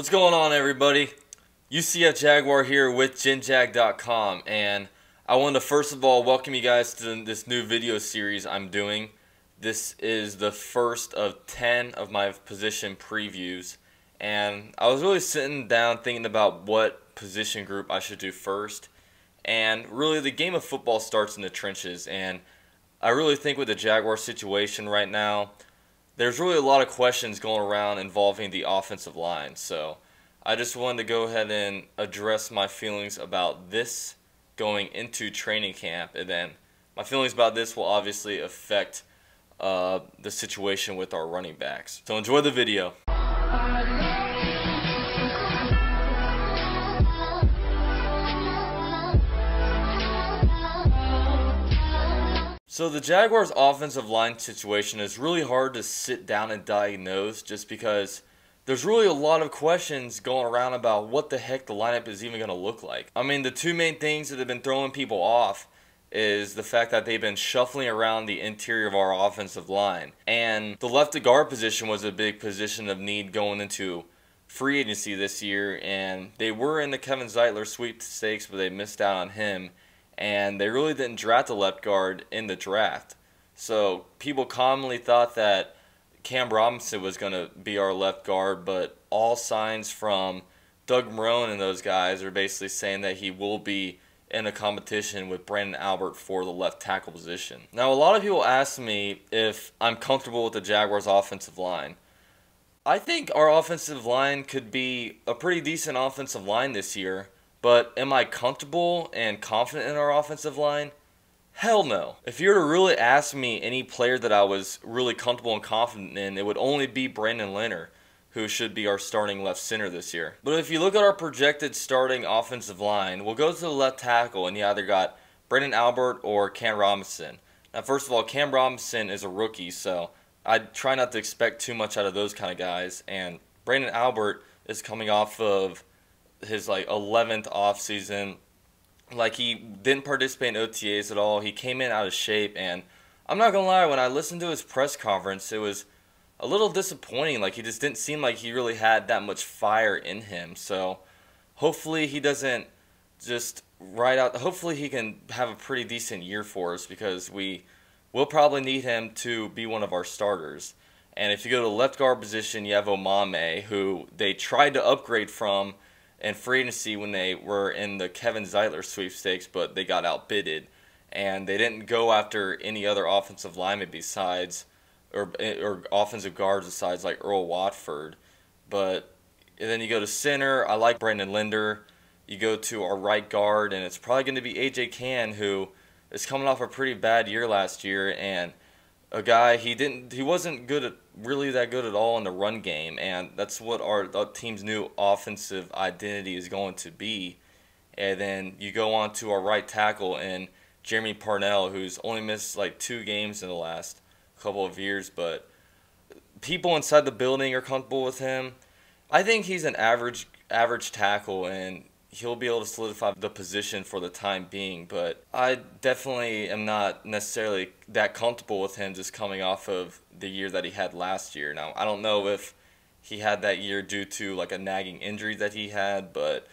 What's going on, everybody? UCF Jaguar here with GenJag.com, and I wanted to first of all welcome you guys to this new video series I'm doing. This is the first of 10 of my position previews, and I was really sitting down thinking about what position group I should do first. And really, the game of football starts in the trenches, and I really think with the Jaguar situation right now, there's really a lot of questions going around involving the offensive line. So I just wanted to go ahead and address my feelings about this going into training camp, and then my feelings about this will obviously affect the situation with our running backs. So enjoy the video. So the Jaguars' offensive line situation is really hard to sit down and diagnose, just because there's really a lot of questions going around about what the heck the lineup is even going to look like. I mean, the two main things that have been throwing people off is the fact that they've been shuffling around the interior of our offensive line. And the left guard position was a big position of need going into free agency this year, and they were in the Kevin Zeitler sweepstakes, but they missed out on him. And they really didn't draft a left guard in the draft. So people commonly thought that Cam Robinson was going to be our left guard, but all signs from Doug Marrone and those guys are basically saying that he will be in a competition with Brandon Albert for the left tackle position. Now, a lot of people ask me if I'm comfortable with the Jaguars' offensive line. I think our offensive line could be a pretty decent offensive line this year. But am I comfortable and confident in our offensive line? Hell no. If you were to really ask me any player that I was really comfortable and confident in, it would only be Brandon Leonard, who should be our starting left center this year. But if you look at our projected starting offensive line, we'll go to the left tackle, and you either got Brandon Albert or Cam Robinson. Now, first of all, Cam Robinson is a rookie, so I try not to expect too much out of those kind of guys. And Brandon Albert is coming off of his 11th off season. He didn't participate in OTAs at all. He came in out of shape, and I'm not gonna lie, when I listened to his press conference, it was a little disappointing. He just didn't seem like he really had that much fire in him. So hopefully he doesn't just ride out. Hopefully he can have a pretty decent year for us, because we will probably need him to be one of our starters. And if you go to the left guard position, you have Omame, who they tried to upgrade from in free agency when they were in the Kevin Zeitler sweepstakes, but they got outbidded, and they didn't go after any other offensive linemen besides, or offensive guards besides Earl Watford. But then you go to center, I like Brandon Linder. You go to our right guard, and it's probably going to be AJ Cann, who is coming off a pretty bad year last year, and a guy he wasn't really that good at all in the run game, and that's what our team's new offensive identity is going to be. And then you go on to our right tackle and Jeremy Parnell, who's only missed 2 games in the last couple of years, but people inside the building are comfortable with him. I think he's an average tackle, and he'll be able to solidify the position for the time being, but I definitely am not necessarily that comfortable with him just coming off of the year that he had last year. Now, I don't know if he had that year due to a nagging injury that he had, but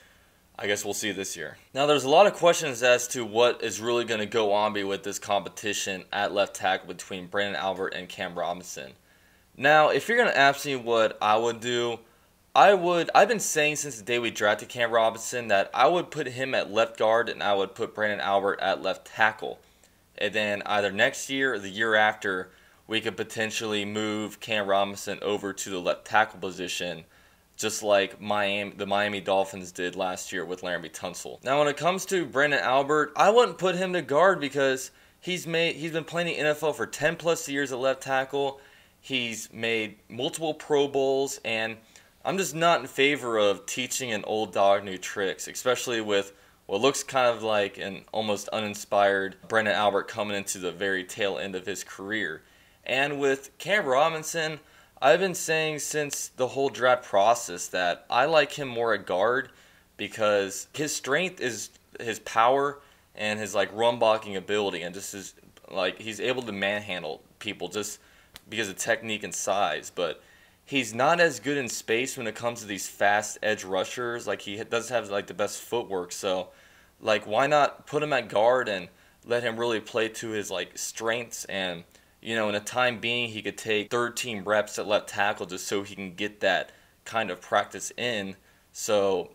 I guess we'll see this year. Now, there's a lot of questions as to what is really going to go on with this competition at left tackle between Brandon Albert and Cam Robinson. Now, if you're going to ask me what I would do, I've been saying since the day we drafted Cam Robinson that I would put him at left guard and I would put Brandon Albert at left tackle. And then either next year or the year after, we could potentially move Cam Robinson over to the left tackle position, just like the Miami Dolphins did last year with Laramie Tunsil. Now, when it comes to Brandon Albert, I wouldn't put him to guard, because he's been playing the NFL for 10+ years at left tackle. He's made multiple Pro Bowls, and I'm just not in favor of teaching an old dog new tricks, especially with what looks kind of like an almost uninspired Brandon Albert coming into the very tail end of his career. And with Cam Robinson, I've been saying since the whole draft process that I like him more at guard, because his strength is his power and his run blocking ability, and just he's able to manhandle people just because of technique and size. But he's not as good in space when it comes to these fast edge rushers. Like, he does have like the best footwork, so like, why not put him at guard and let him really play to his like strengths? And in a time being, he could take 13 reps at left tackle just so he can get that kind of practice in. So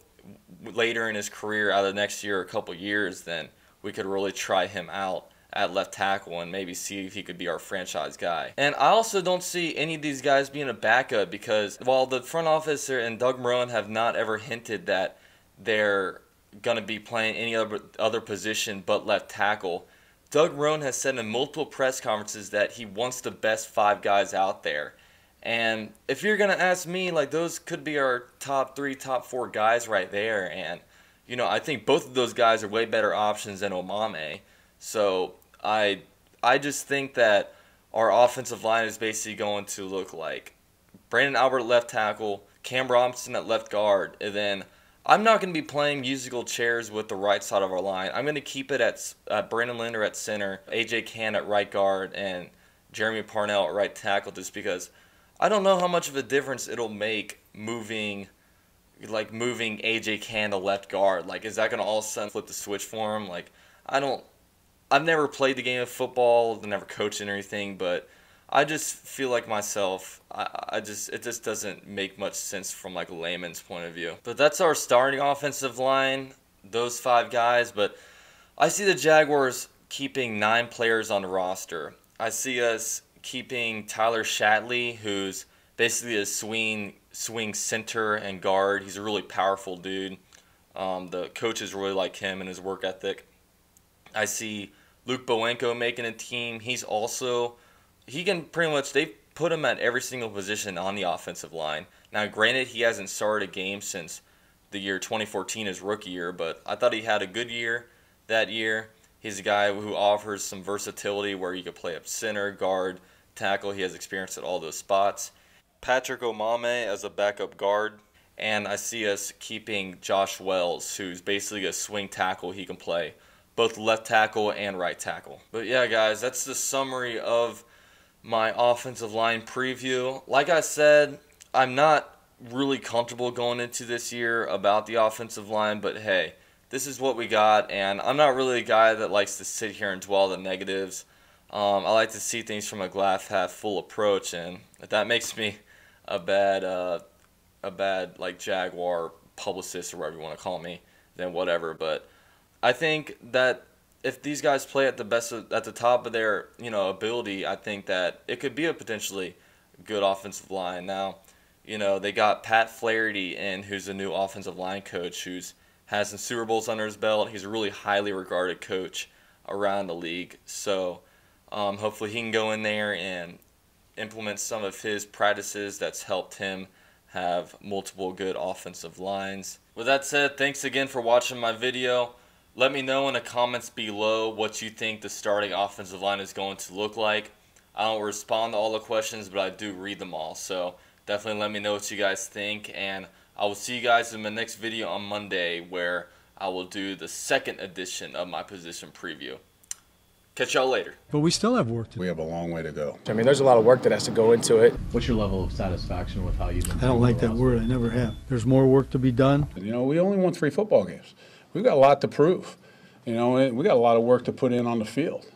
later in his career, out of the next year or a couple years, then we could really try him out at left tackle and maybe see if he could be our franchise guy. And I also don't see any of these guys being a backup, because while the front office and Doug Marrone have not ever hinted that they're going to be playing any other position but left tackle, Doug Marrone has said in multiple press conferences that he wants the best 5 guys out there. And if you're going to ask me, like, those could be our top 3, top 4 guys right there. And, I think both of those guys are way better options than Omame. So I just think that our offensive line is basically going to look like Brandon Albert at left tackle, Cam Robinson at left guard, and then I'm not going to be playing musical chairs with the right side of our line. I'm going to keep it at Brandon Linder at center, AJ Cann at right guard, and Jeremy Parnell at right tackle, just because I don't know how much of a difference it'll make moving AJ Cann to left guard. Like, is that going to all of a sudden flip the switch for him? Like, I've never played the game of football, never coached it or anything, but I just feel like myself, it just doesn't make much sense from like a layman's point of view. But that's our starting offensive line, those 5 guys. But I see the Jaguars keeping 9 players on the roster. I see us keeping Tyler Shatley, who's basically a swing center and guard. He's a really powerful dude. The coaches really like him and his work ethic. I see Luke Bowenko making a team. He can pretty much, they put him at every single position on the offensive line. Now, granted, he hasn't started a game since the year 2014, his rookie year, but I thought he had a good year that year. He's a guy who offers some versatility where he could play up center, guard, tackle. He has experience at all those spots. Patrick Omame as a backup guard. And I see us keeping Josh Wells, who's basically a swing tackle. He can play both left tackle and right tackle. But yeah, guys, that's the summary of my offensive line preview. Like I said, I'm not really comfortable going into this year about the offensive line, but hey, this is what we got, and I'm not really a guy that likes to sit here and dwell the negatives. I like to see things from a glass half full approach, and if that makes me a bad like Jaguar publicist or whatever you want to call me, then whatever. But I think that if these guys play at the top of their ability, I think that it could be a potentially good offensive line. Now, they got Pat Flaherty in, who's a new offensive line coach, who's has some Super Bowls under his belt. He's a really highly regarded coach around the league. So hopefully he can go in there and implement some of his practices that's helped him have multiple good offensive lines. With that said, thanks again for watching my video. Let me know in the comments below what you think the starting offensive line is going to look like. I don't respond to all the questions, but I do read them all. So definitely let me know what you guys think. And I will see you guys in my next video on Monday, where I will do the second edition of my position preview. Catch y'all later. But we still have work to do. We have a long way to go. I mean, there's a lot of work that has to go into it. What's your level of satisfaction with how you've been? I don't like that word. I never have. There's more work to be done. We only won 3 football games. We've got a lot to prove. We got a lot of work to put in on the field.